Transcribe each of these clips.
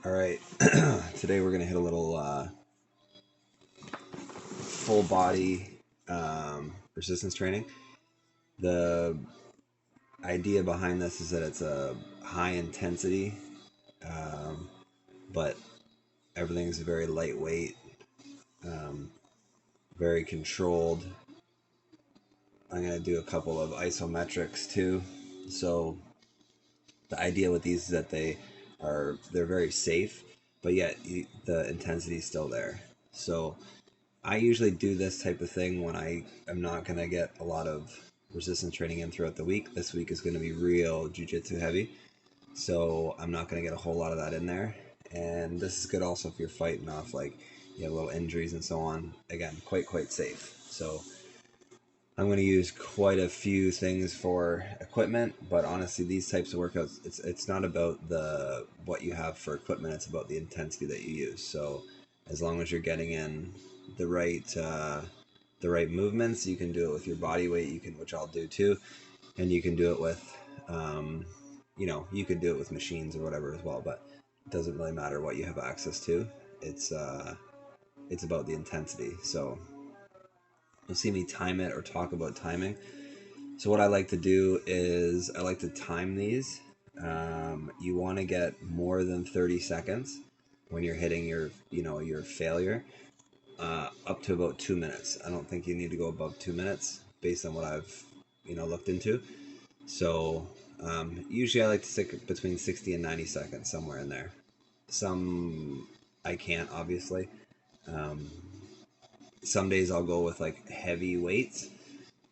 All right, today we're gonna hit a little full body resistance training. The idea behind this is that it's a high intensity, um, but everything's very lightweight, um, very controlled. I'm gonna do a couple of isometrics too. So the idea with these is that they're very safe, but yet the intensity is still there. So I usually do this type of thing when I am not going to get a lot of resistance training in throughout the week. This week is going to be real jujitsu heavy, so I'm not going to get a whole lot of that in there. And this is good also if you're fighting off like you have little injuries and so on. Again, quite safe. So I'm going to use quite a few things for equipment, but honestly, these types of workouts, it's not about the what you have for equipment. It's about the intensity that you use. So as long as you're getting in the right movements, you can do it with your body weight. You can, which I'll do too, and you can do it with, um, you could do it with machines or whatever as well. But it doesn't really matter what you have access to. It's uh, it's about the intensity. So you'll see me time it or talk about timing. So what I like to do is I like to time these. You want to get more than 30 seconds when you're hitting your failure, up to about 2 minutes. I don't think you need to go above 2 minutes based on what I've looked into. So usually I like to stick between 60 and 90 seconds, somewhere in there. Some I can't, obviously. Um, some days I'll go with like heavy weights,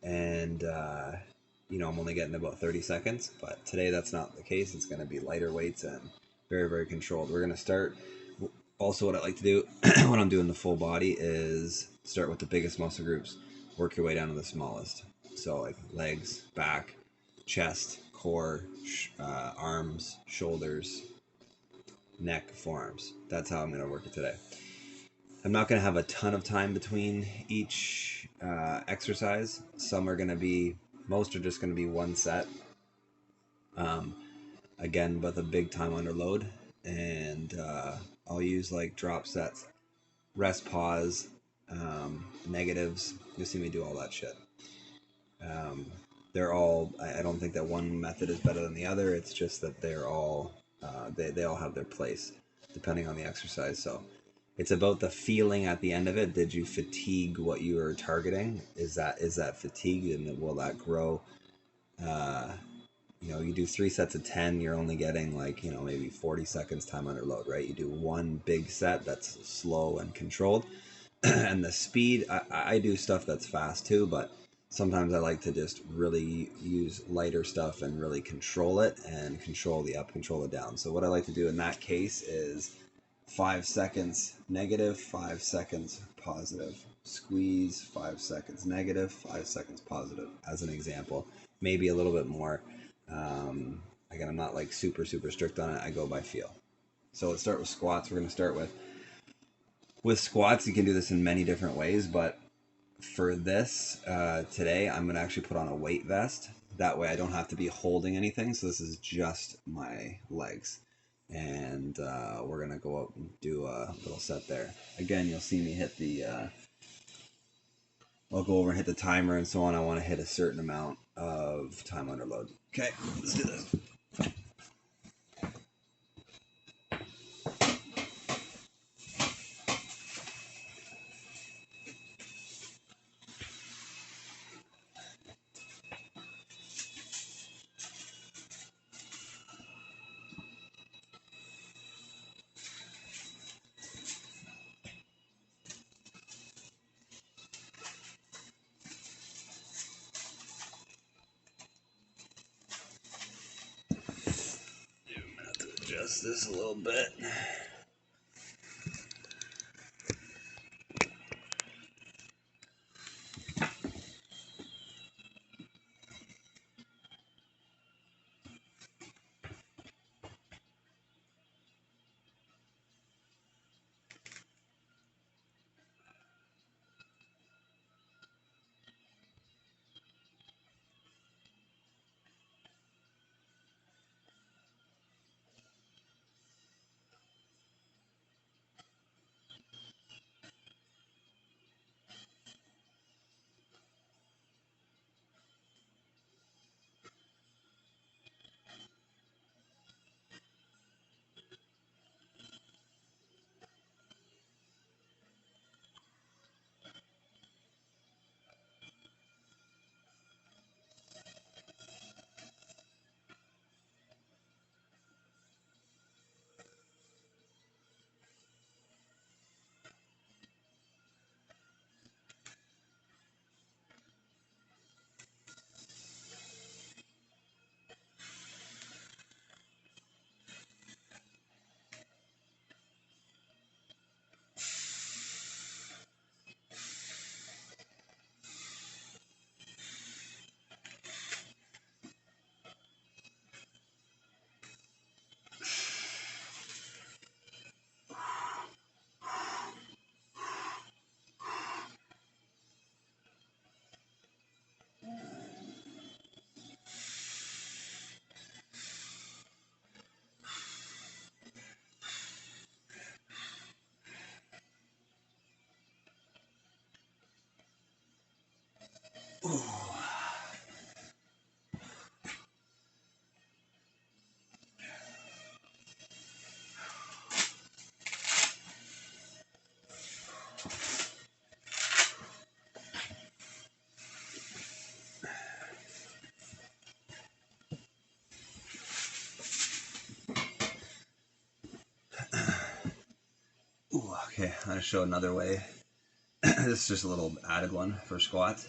and I'm only getting about 30 seconds. But today that's not the case. It's going to be lighter weights and very controlled. We're going to start. Also, what I like to do when I'm doing the full body is start with the biggest muscle groups, work your way down to the smallest. So like legs, back, chest, core, arms, shoulders, neck, forearms. That's how I'm going to work it today. I'm not going to have a ton of time between each exercise. Some are going to be, most are just going to be one set. Um, Again, with a big time under load. And I'll use like drop sets, rest pause, negatives. You'll see me do all that shit. Um, they're all, I don't think that one method is better than the other. It's just that they all have their place depending on the exercise. So it's about the feeling at the end of it. Did you fatigue what you were targeting? Is that fatigued, and will that grow? Uh, you do 3 sets of 10, you're only getting like, maybe 40 seconds time under load, right? You do one big set that's slow and controlled. And the speed, I do stuff that's fast too, but sometimes I like to just really use lighter stuff and really control it and control the up, control the down. So what I like to do in that case is 5 seconds negative, 5 seconds positive. Squeeze, 5 seconds negative, 5 seconds positive, as an example. Maybe a little bit more. Again, I'm not like super strict on it. I go by feel. So let's start with squats. We're going to start with squats. You can do this in many different ways, but for this today, I'm going to actually put on a weight vest. That way I don't have to be holding anything. So this is just my legs. And we're going to go up and do a little set there. Again, you'll see me hit I'll go over and hit the timer and so on. I want to hit a certain amount of time under load. Okay, let's do this. Adjust this a little bit. Okay, I'm going to show another way. This is just a little added one for squats.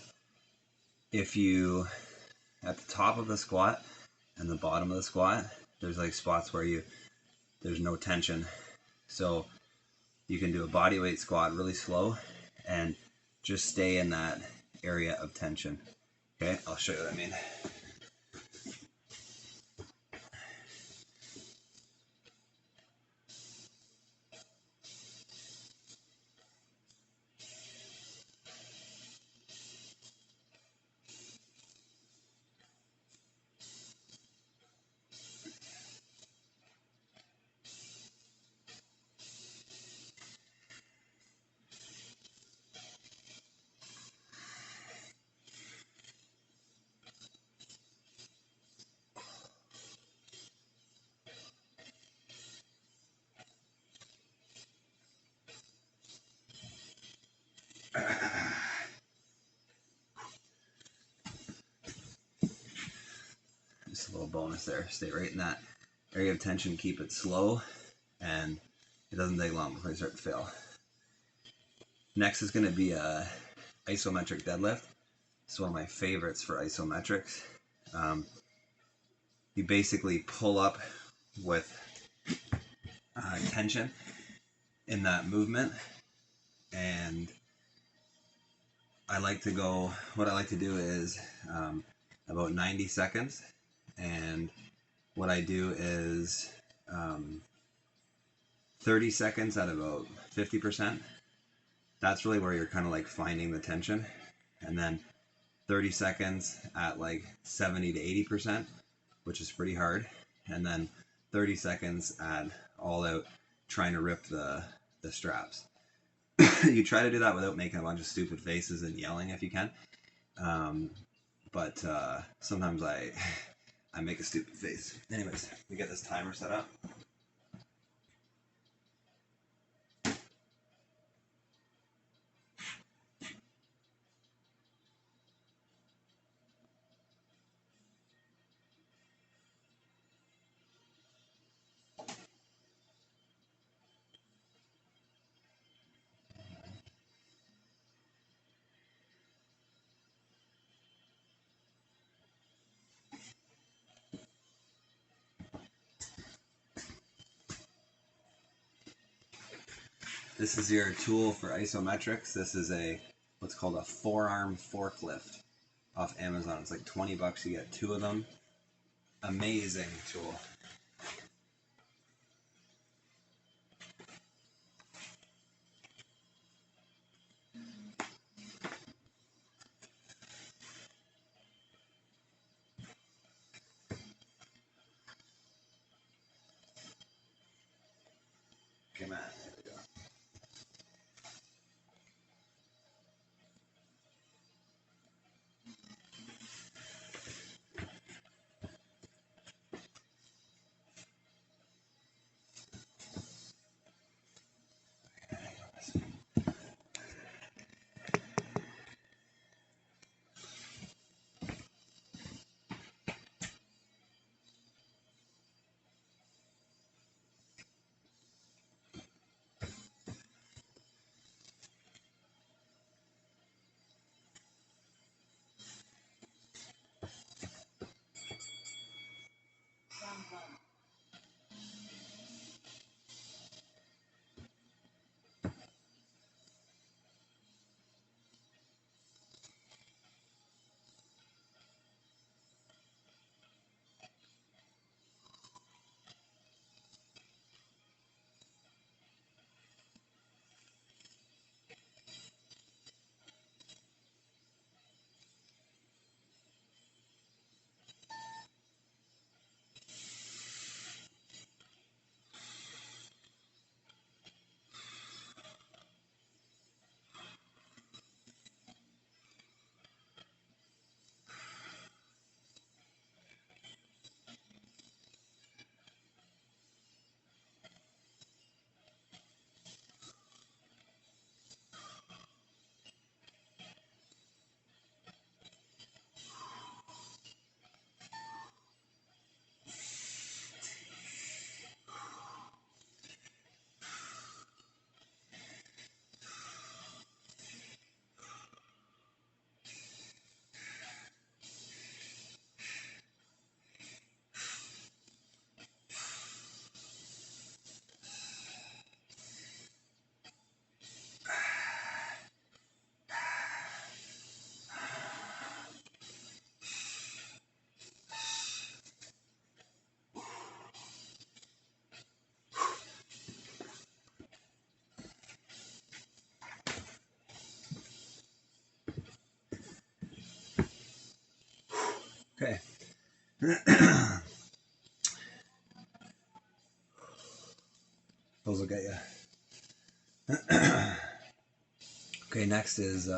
If you, at the top of the squat and the bottom of the squat, there's like spots where there's no tension. So you can do a body weight squat really slow and just stay in that area of tension. Okay, I'll show you what I mean. Just a little bonus there. Stay right in that area of tension, keep it slow, and it doesn't take long before you start to fail. Next is going to be a isometric deadlift. It's one of my favorites for isometrics. You basically pull up with tension in that movement, and what I like to do is about 90 seconds, and what I do is 30 seconds at about 50%. That's really where you're kind of like finding the tension, and then 30 seconds at like 70 to 80%, which is pretty hard, and then 30 seconds at all out trying to rip the straps. You try to do that without making a bunch of stupid faces and yelling if you can. But sometimes I make a stupid face. Anyways, we get this timer set up. This is your tool for isometrics. This is what's called a forearm forklift off Amazon. It's like 20 bucks. You get 2 of them. Amazing tool. Okay, Matt. There we go. Those will get you. Okay, next is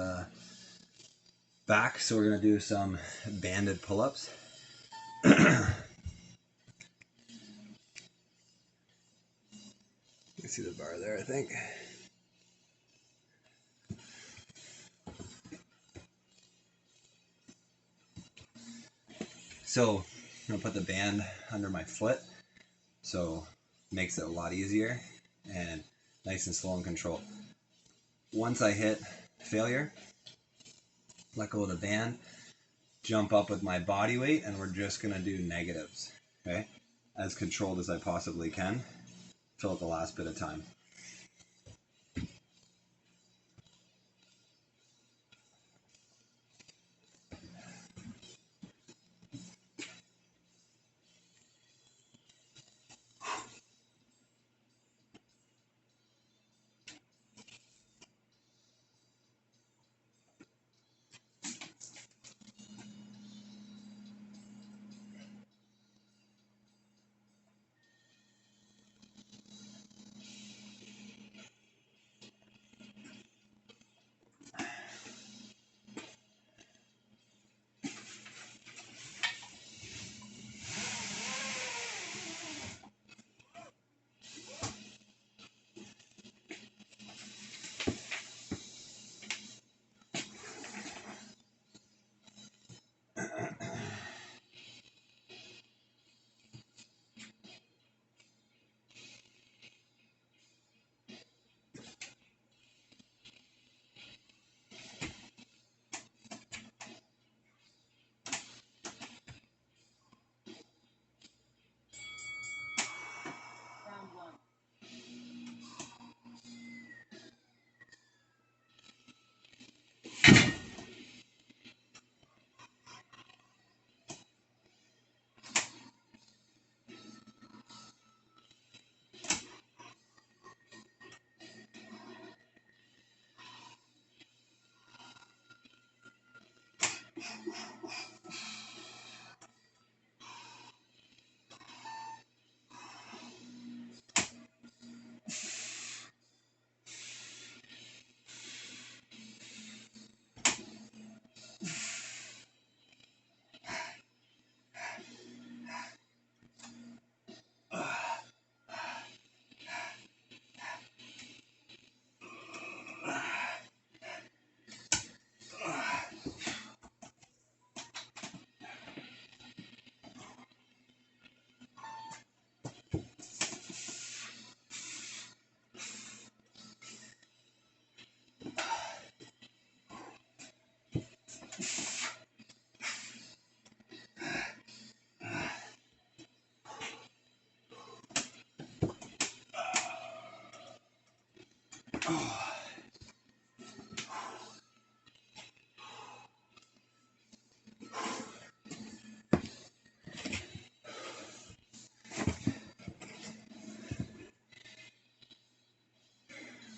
back. So we're going to do some banded pull-ups. You see the bar there, I think. So I'm going to put the band under my foot, so it makes it a lot easier and nice and slow and controlled. Once I hit failure, let go of the band, jump up with my body weight, and we're just going to do negatives, okay? As controlled as I possibly can. Fill out the last bit of time.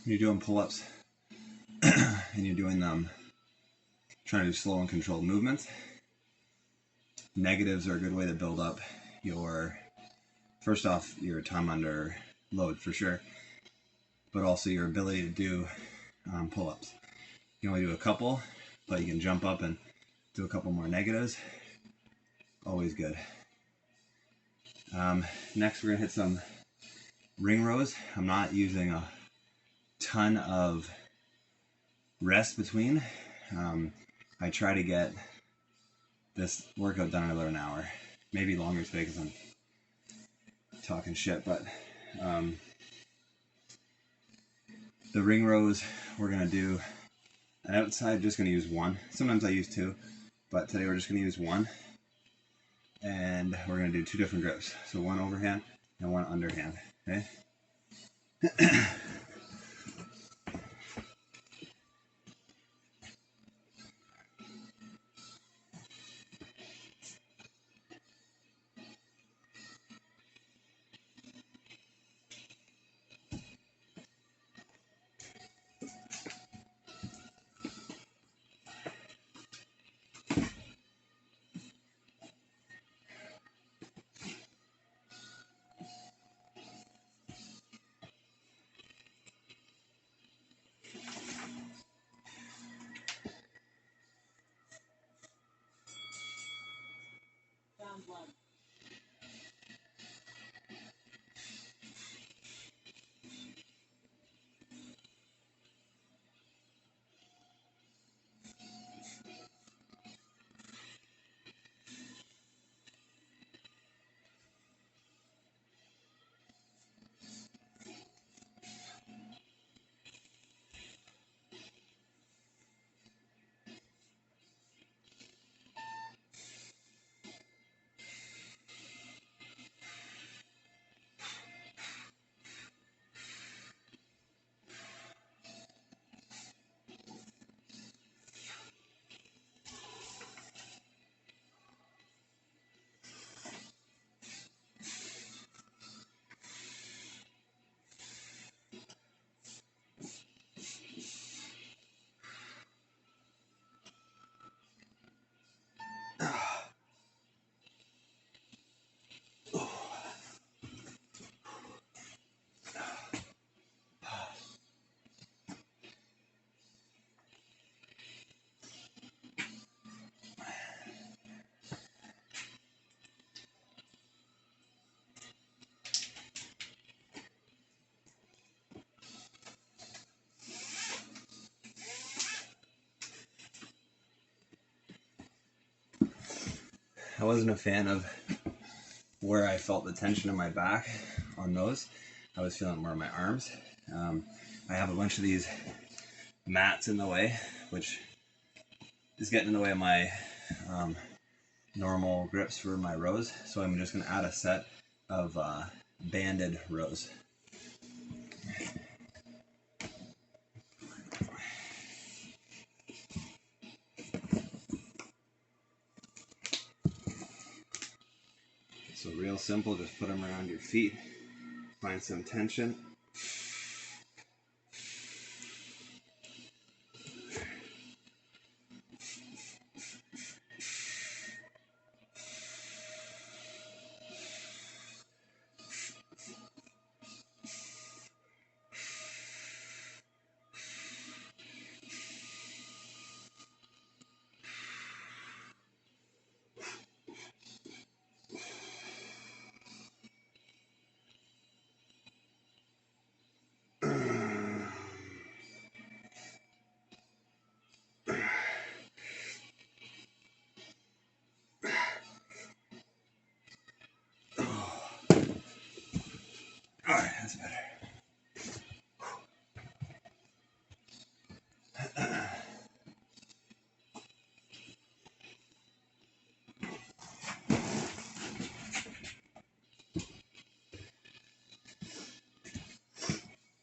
You're doing pull-ups and you're doing them trying to do slow and controlled movements. Negatives are a good way to build up your, first off, your time under load for sure, but also your ability to do pull-ups. You can only do a couple, but you can jump up and do a couple more negatives. Always good. Next, we're gonna hit some ring rows. I'm not using a ton of rest between. I try to get this workout done in about an hour, maybe longer today because I'm talking shit, but the ring rows, we're gonna do an outside, just gonna use one. Sometimes I use two, but today we're just gonna use one. And we're gonna do two different grips. So one overhand and one underhand, okay? I wasn't a fan of where I felt the tension in my back on those. I was feeling more in my arms. I have a bunch of these mats in the way, which is getting in the way of my normal grips for my rows. So I'm just going to add a set of banded rows. So real simple, just put them around your feet, find some tension. Alright, that's better.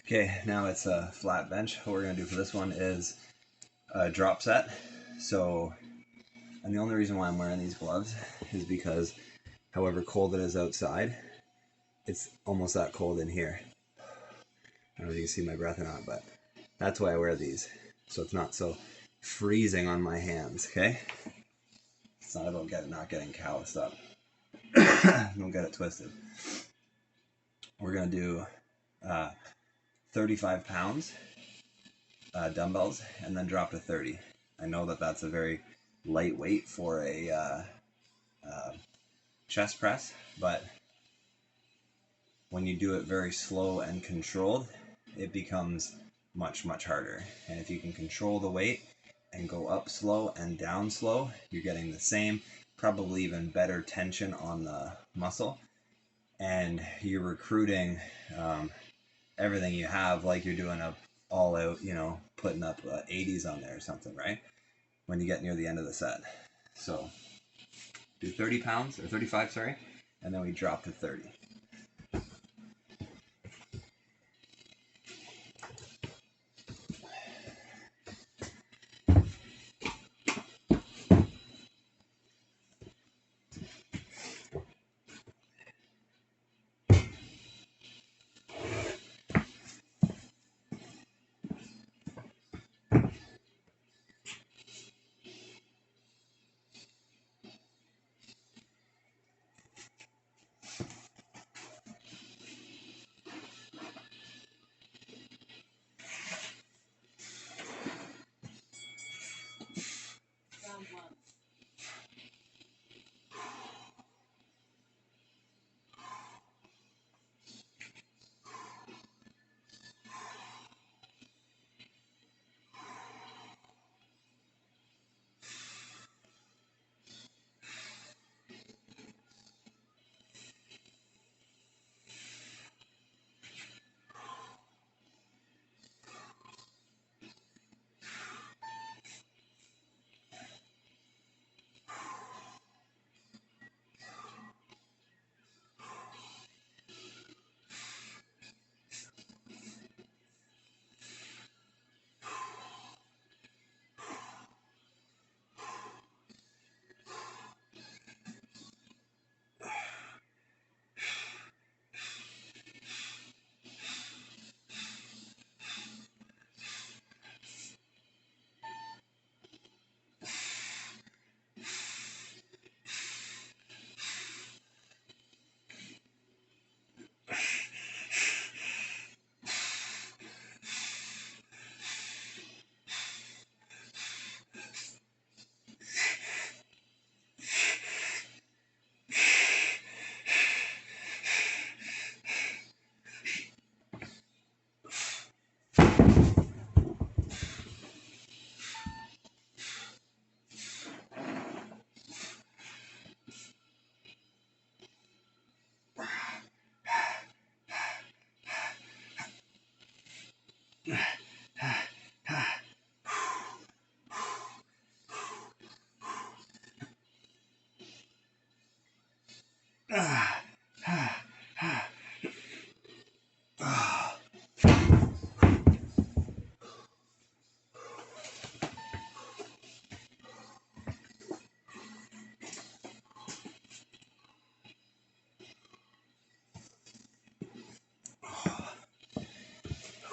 Okay, now it's a flat bench. What we're going to do for this one is a drop set. So, and the only reason why I'm wearing these gloves is because however cold it is outside, it's almost that cold in here. I don't know if you can see my breath or not, but that's why I wear these. So it's not so freezing on my hands, okay? It's not about not getting calloused up. Don't get it twisted. We're going to do 35 pounds dumbbells and then drop to 30. I know that that's a very light weight for a chest press, but when you do it very slow and controlled, it becomes much, much harder. And if you can control the weight and go up slow and down slow, you're getting the same, probably even better tension on the muscle. And you're recruiting everything you have like you're doing a all out, you know, putting up 80s on there or something, right? When you get near the end of the set. So do 30 pounds, or 35, sorry, and then we drop to 30.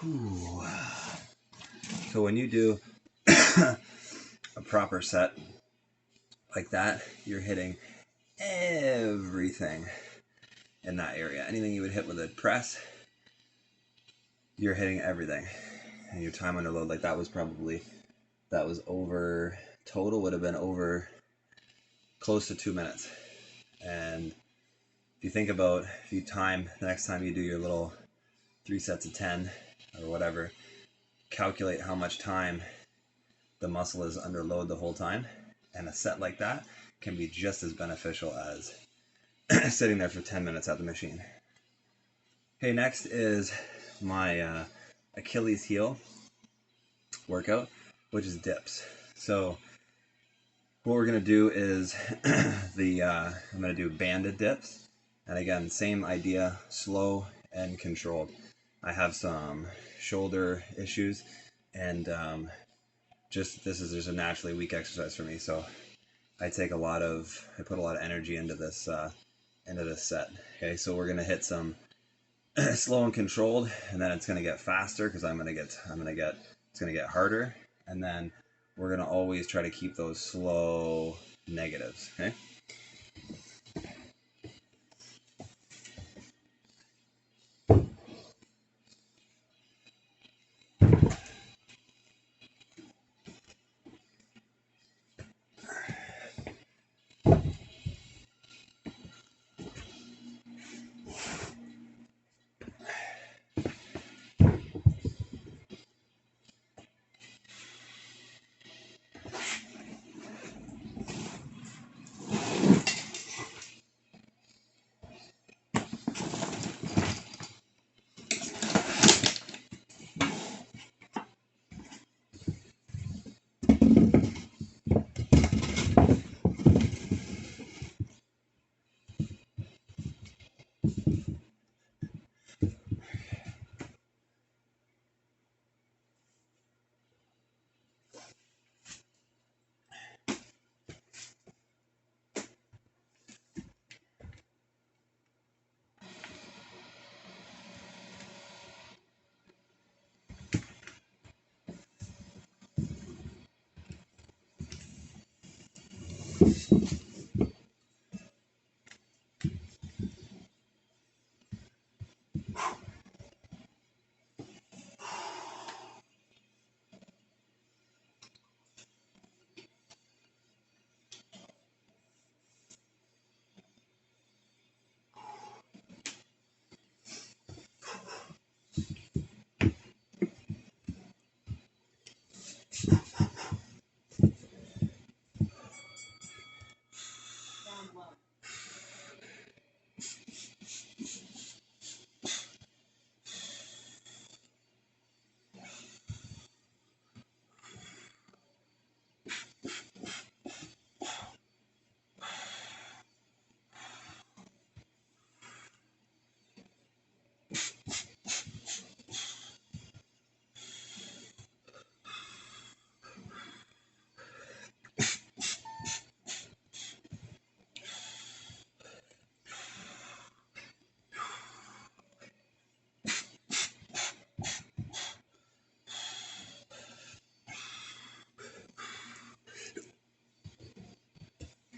Ooh. So when you do a proper set like that, you're hitting everything in that area. Anything you would hit with a press, you're hitting everything. And your time under load, like that was over, total would have been over close to 2 minutes. And if you think about, if you time, the next time you do your little 3 sets of 10 or whatever, calculate how much time the muscle is under load the whole time. And a set like that can be just as beneficial as sitting there for 10 minutes at the machine. Okay, next is my Achilles heel workout, which is dips. So what we're going to do is I'm going to do banded dips. And again, same idea, slow and controlled. I have some shoulder issues, and this is just a naturally weak exercise for me. So I put a lot of energy into this set. Okay, so we're going to hit some slow and controlled, and then it's going to get faster because it's going to get harder, and then we're going to always try to keep those slow negatives. Okay.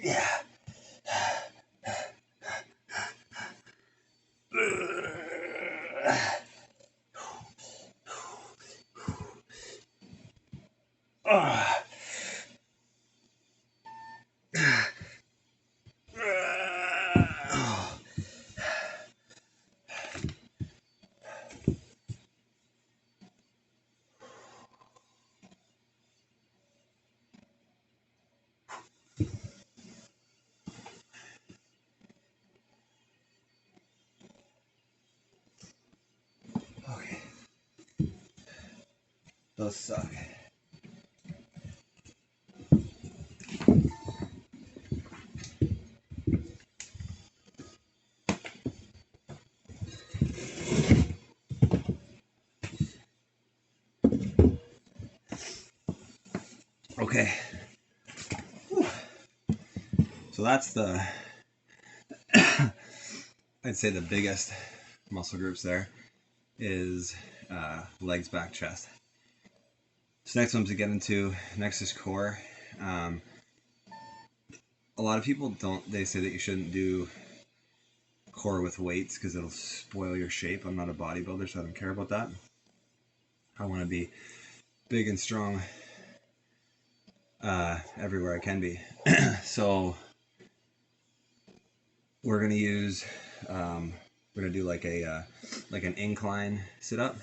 Yeah. Okay. Those suck. Okay. Whew. So that's I'd say the biggest muscle groups there is legs, back, chest. So next one to get into, next is core. A lot of people they say that you shouldn't do core with weights because it'll spoil your shape. I'm not a bodybuilder, so I don't care about that. I want to be big and strong everywhere I can be. So we're gonna use, we're gonna do like an incline sit up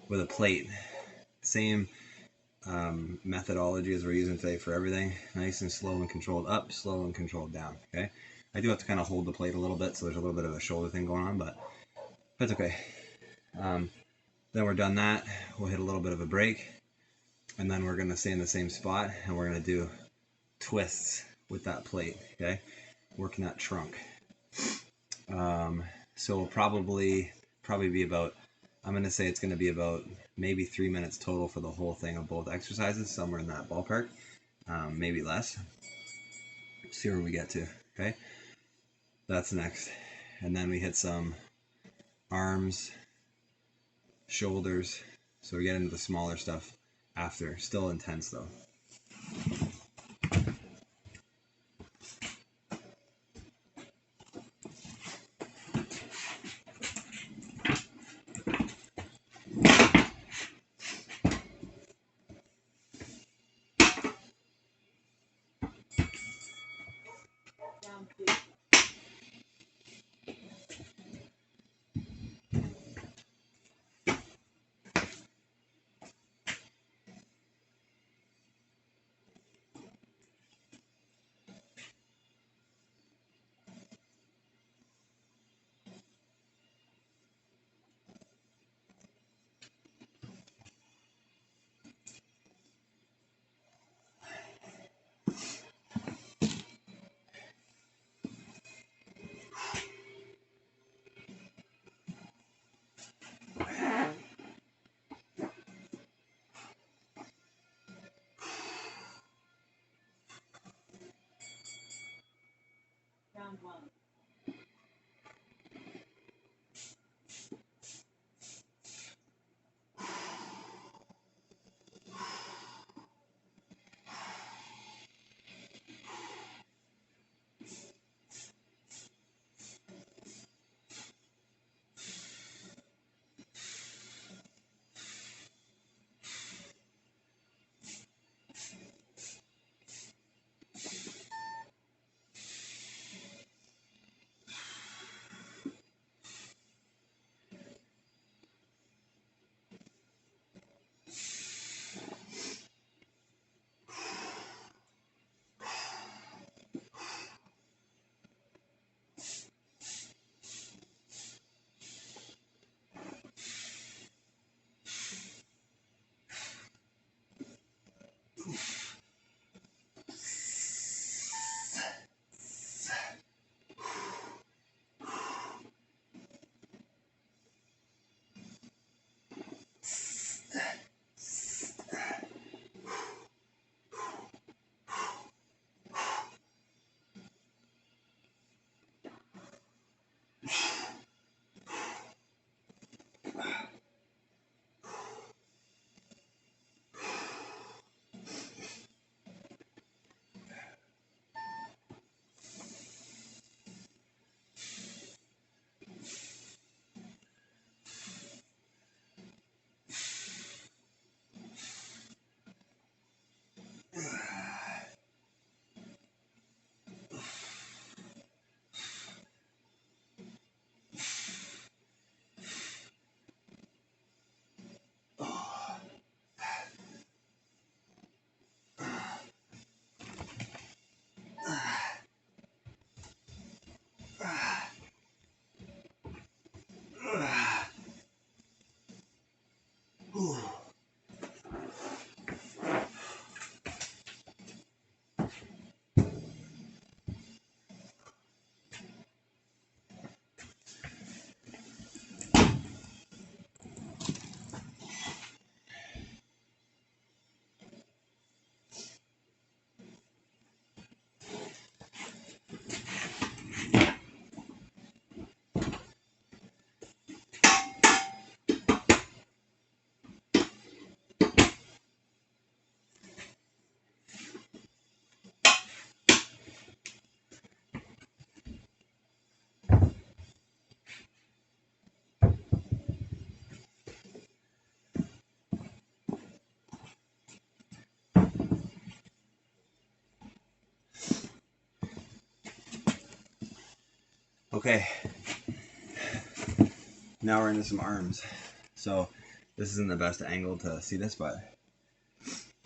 with a plate. Same methodology as we're using today for everything. Nice and slow and controlled up, slow and controlled down. Okay. I do have to kind of hold the plate a little bit, so there's a little bit of a shoulder thing going on, but that's okay. Then we're done that. We'll hit a little bit of a break, and then we're gonna stay in the same spot, and we're gonna do twists with that plate. Okay, working that trunk. So we'll probably be about, I'm gonna say it's gonna be about maybe 3 minutes total for the whole thing of both exercises, somewhere in that ballpark, maybe less. See where we get to. Okay, that's next, and then we hit some arms, shoulders. So we get into the smaller stuff after. Still intense though. Round one. Okay, now we're into some arms. So this isn't the best angle to see this, but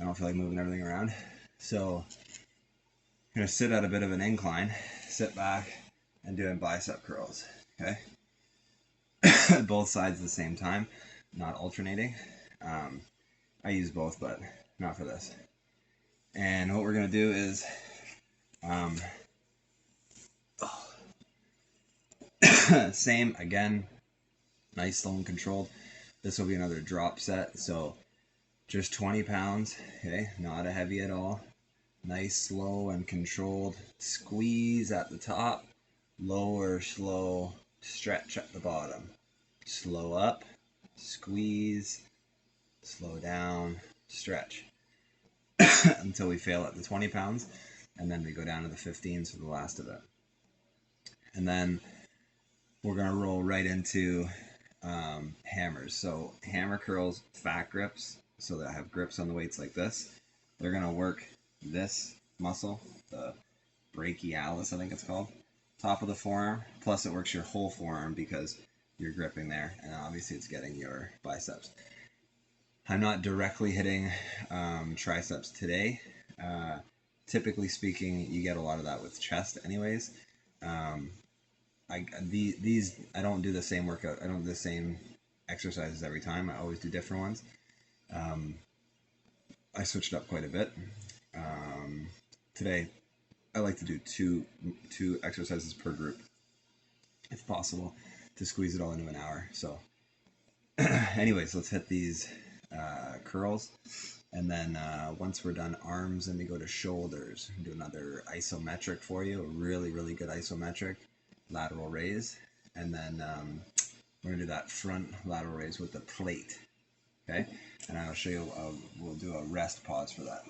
I don't feel like moving everything around. So I'm gonna sit at a bit of an incline, sit back, and doing bicep curls. Okay, both sides at the same time, not alternating. Um, I use both, but not for this. And what we're gonna do is, um, same again, nice, slow and controlled. This will be another drop set, so just 20 pounds. Okay, not a heavy at all. Nice, slow and controlled squeeze at the top, lower, slow stretch at the bottom. Slow up, squeeze, slow down, stretch until we fail at the 20 pounds, and then we go down to the 15s for the last of it. And then we're going to roll right into hammers. So hammer curls, fat grips, so that I have grips on the weights like this. They're going to work this muscle, the brachialis, I think it's called, top of the forearm. Plus, it works your whole forearm because you're gripping there, and obviously it's getting your biceps. I'm not directly hitting triceps today. Typically speaking, you get a lot of that with chest, anyways. These I don't do the same workout. I don't do the same exercises every time. I always do different ones. I switched up quite a bit. Today, I like to do two exercises per group, if possible, to squeeze it all into an hour. So, anyways, let's hit these curls, and then once we're done arms, then we go to shoulders. Do another isometric for you, a really really good isometric lateral raise, and then we're gonna do that front lateral raise with the plate. Okay, and I'll show you. We'll do a rest pause for that.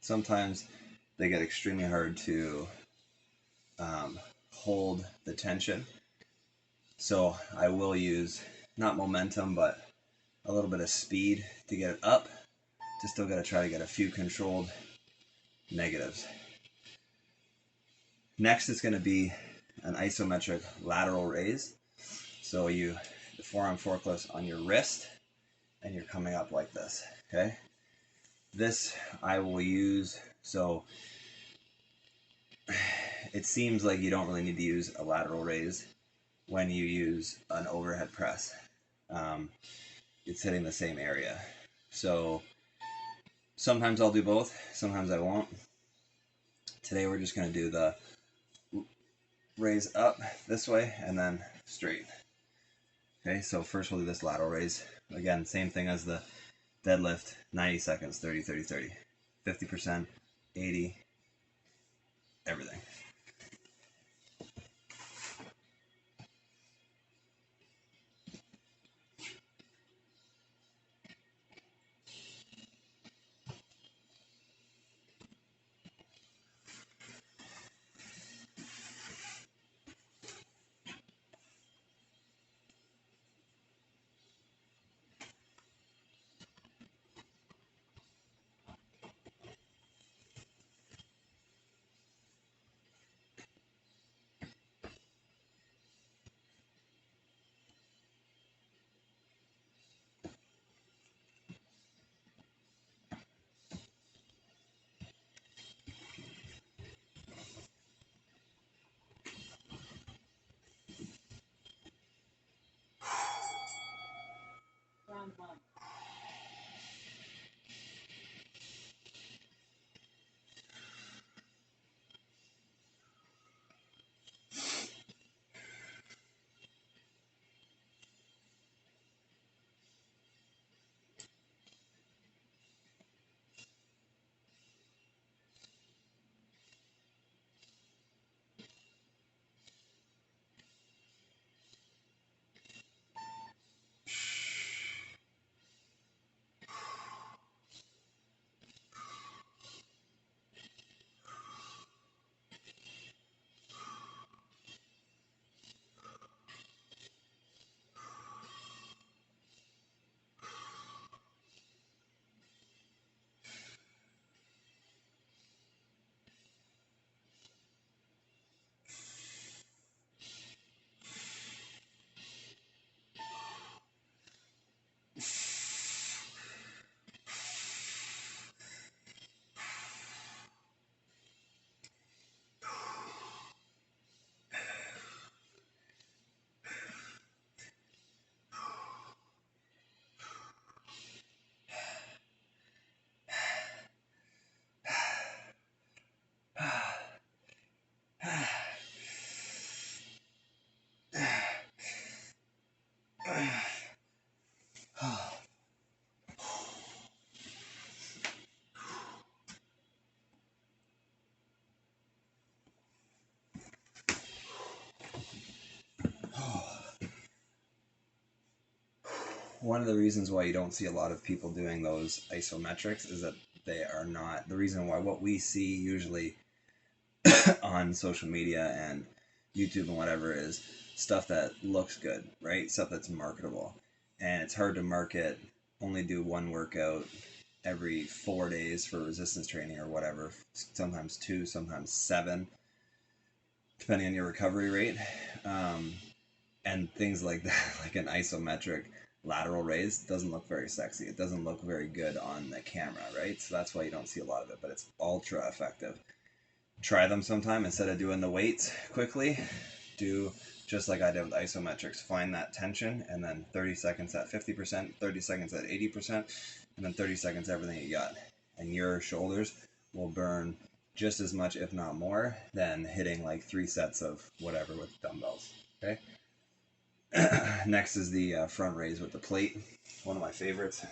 sometimes they get extremely hard to hold the tension. So I will use not momentum, but a little bit of speed to get it up. Just still got to try to get a few controlled negatives. Next is going to be an isometric lateral raise. So the forearm forklifts on your wrist and you're coming up like this, okay? This I will use, so it seems like you don't really need to use a lateral raise when you use an overhead press. It's hitting the same area. So sometimes I'll do both, sometimes I won't. Today we're just going to do the raise up this way and then straight. Okay, so first we'll do this lateral raise. Again, same thing as the deadlift, 90 seconds, 30, 30, 30. 50%, 80, everything. One of the reasons why you don't see a lot of people doing those isometrics is that they are not, the reason why what we see usually on social media and YouTube and whatever is stuff that looks good, right? Stuff that's marketable. And it's hard to market, only do one workout every 4 days for resistance training or whatever, sometimes 2, sometimes 7, depending on your recovery rate. And things like that, like an isometric lateral raise, doesn't look very sexy. It doesn't look very good on the camera, right? So that's why you don't see a lot of it, but it's ultra effective. Try them sometime. Instead of doing the weights quickly, do just like I did with isometrics. Find that tension, and then 30 seconds at 50%, 30 seconds at 80%, and then 30 seconds everything you got. And your shoulders will burn just as much, if not more, than hitting like 3 sets of whatever with dumbbells. Okay. Next is the front raise with the plate. One of my favorites.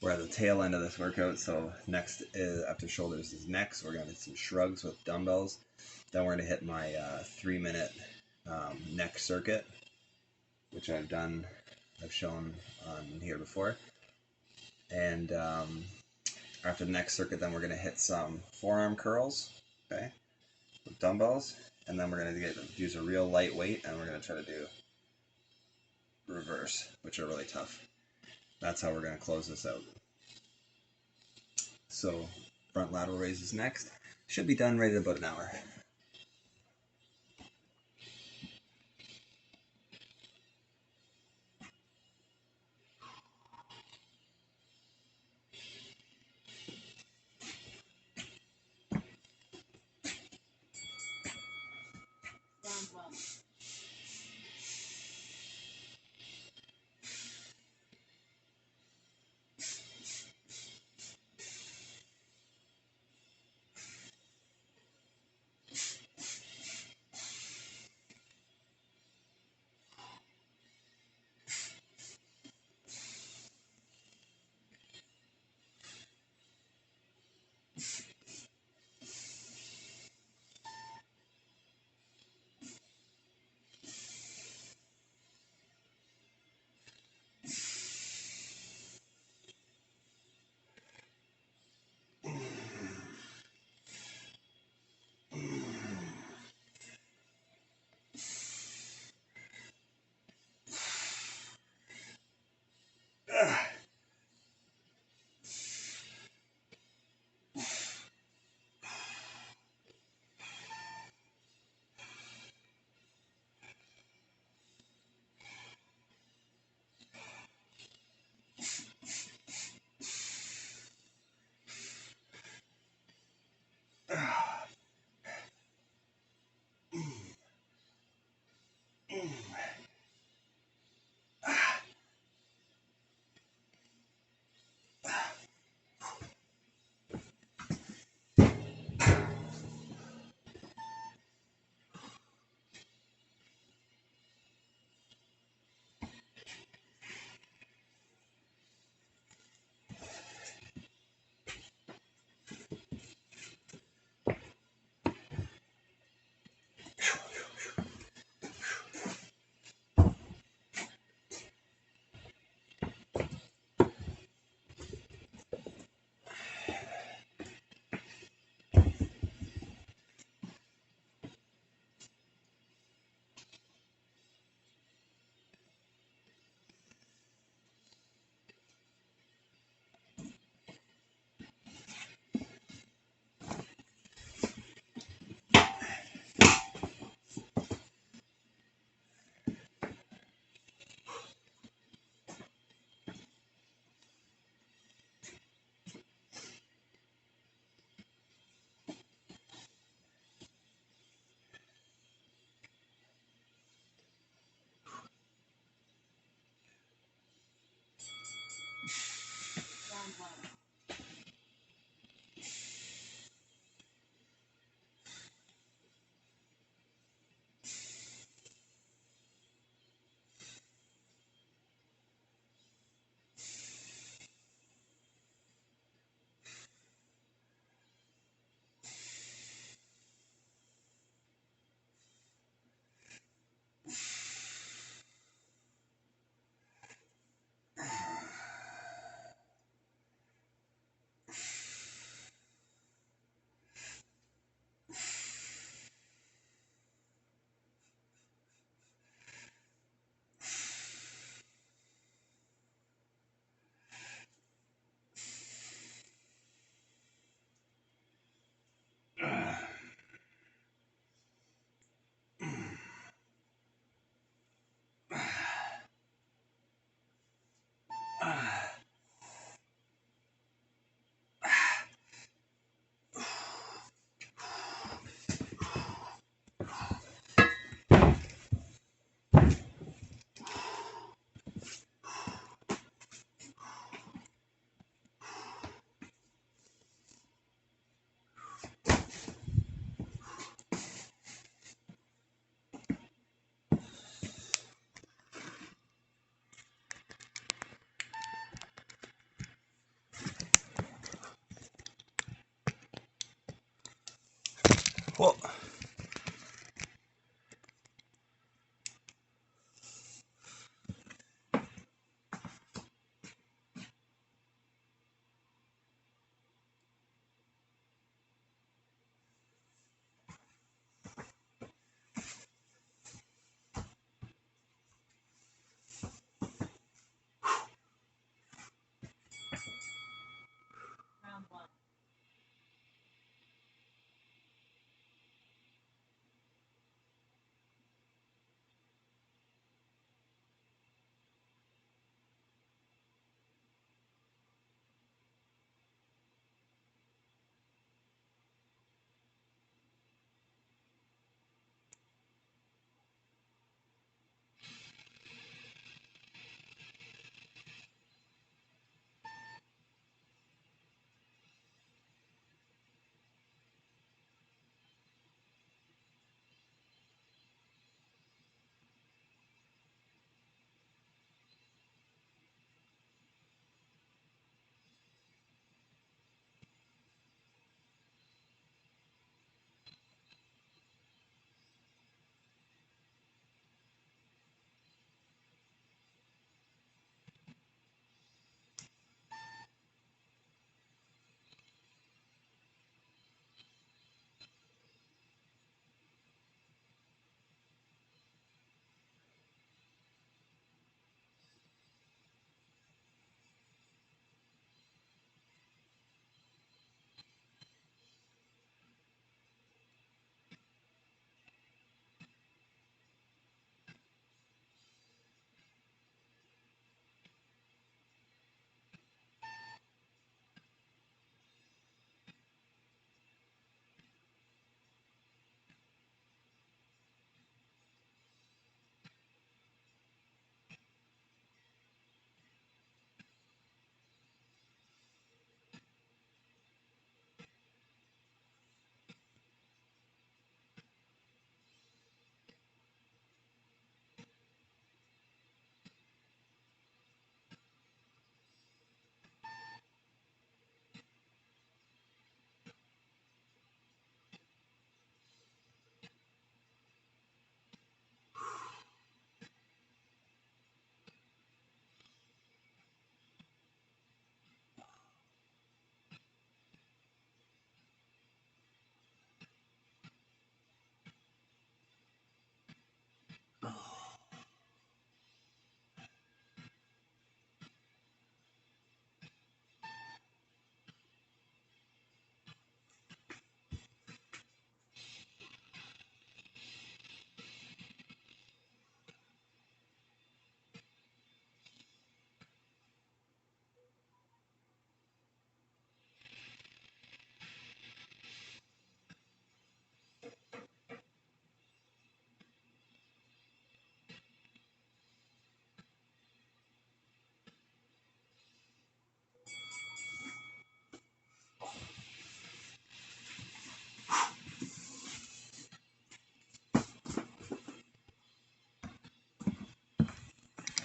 we're at the tail end of this workout. So next is, after shoulders is neck. So we're gonna do some shrugs with dumbbells. Then we're gonna hit my 3-minute neck circuit, which I've shown on here before. And after the neck circuit, then we're gonna hit some forearm curls, okay, with dumbbells, and then we're gonna use a real light weight, and we're gonna try to do reverse, which are really tough. That's how we're gonna close this out. So front lateral raises next. Should be done right in about an hour. Well,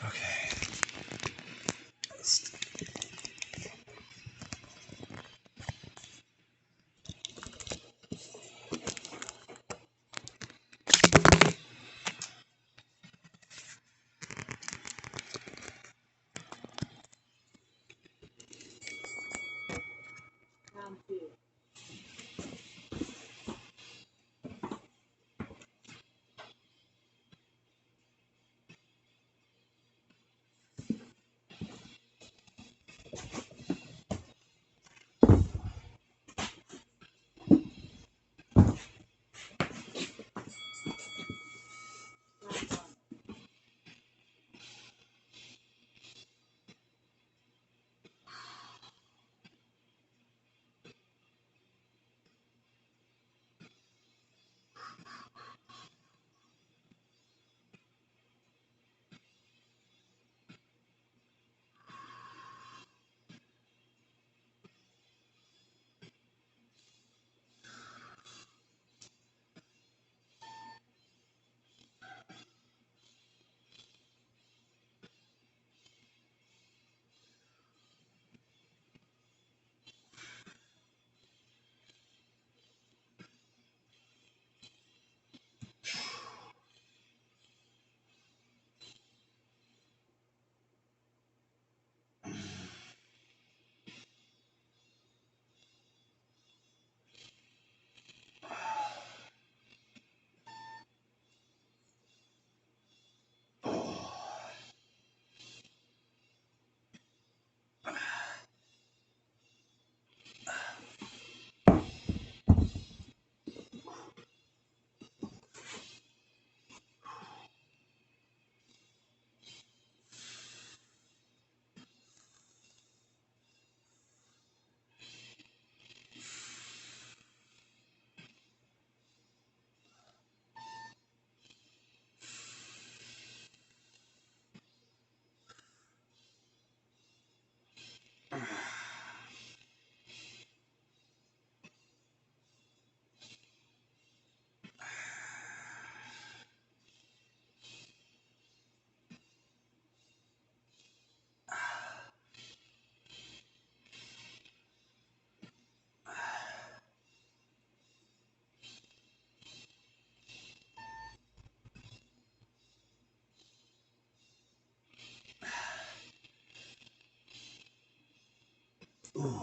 okay. Ooh.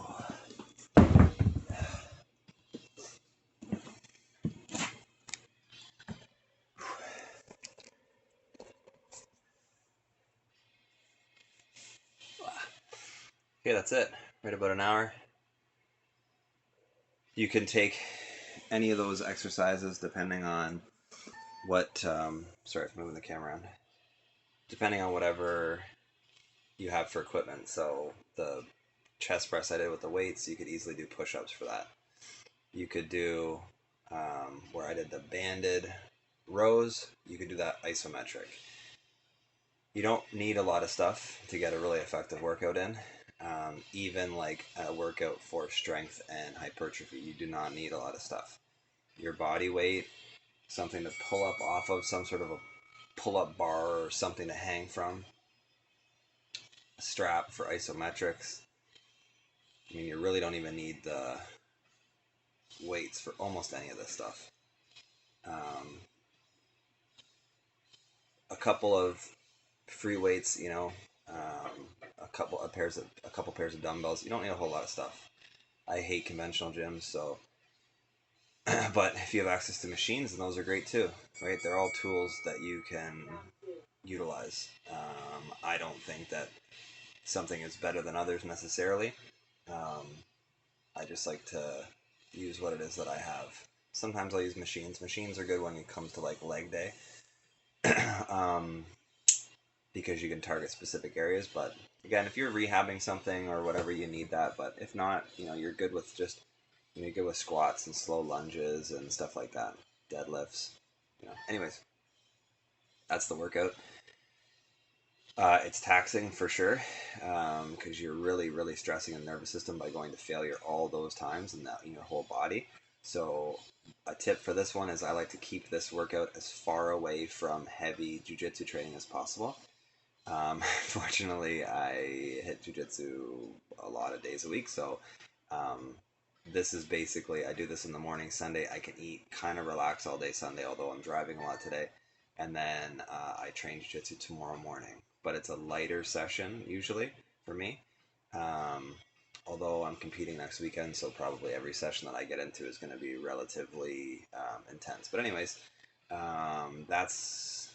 Okay, that's it. Right about an hour. You can take any of those exercises depending on what. Sorry for moving the camera around. Depending on whatever you have for equipment. So the chest press I did with the weights, you could easily do push-ups for that. You could do where I did the banded rows. You could do that isometric. You don't need a lot of stuff to get a really effective workout in. Even like a workout for strength and hypertrophy, you do not need a lot of stuff. Your body weight, something to pull up off of, some sort of a pull-up bar or something to hang from, a strap for isometrics. I mean, you really don't even need the weights for almost any of this stuff. A couple of free weights, a couple pairs of dumbbells. You don't need a whole lot of stuff. I hate conventional gyms, so but if you have access to machines, then those are great too, right? They're all tools that you can utilize. I don't think that something is better than others necessarily. Um, I just like to use what it is that I have. Sometimes I'll use machines. Machines are good when it comes to like leg day, because you can target specific areas. But again, if you're rehabbing something or whatever, you need that. But if not, you're good with just you're good with squats and slow lunges and stuff like that, deadlifts. Anyways, that's the workout. It's taxing for sure, because you're really, really stressing the nervous system by going to failure all those times in your whole body. So a tip for this one is I like to keep this workout as far away from heavy jiu-jitsu training as possible. Fortunately, I hit jiu-jitsu a lot of days a week, so um, this is basically I do this in the morning. Sunday I can eat, kind of relax all day Sunday, although I'm driving a lot today, and then I train jiu-jitsu tomorrow morning. But it's a lighter session usually for me. Um, Although I'm competing next weekend, so probably every session that I get into is going to be relatively intense. But anyways, that's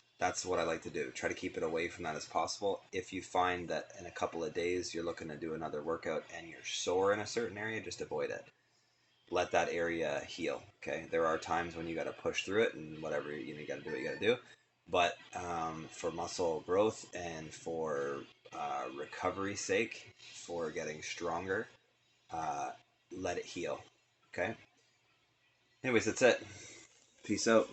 what I like to do. Try to keep it away from that as possible. If you find that in a couple of days you're looking to do another workout and you're sore in a certain area, just avoid it. Let that area heal. Okay, there are times when you got to push through it, and whatever you got to do what you got to do. But for muscle growth and for recovery sake, for getting stronger, uh, let it heal. Okay. Anyways, that's it. Peace out.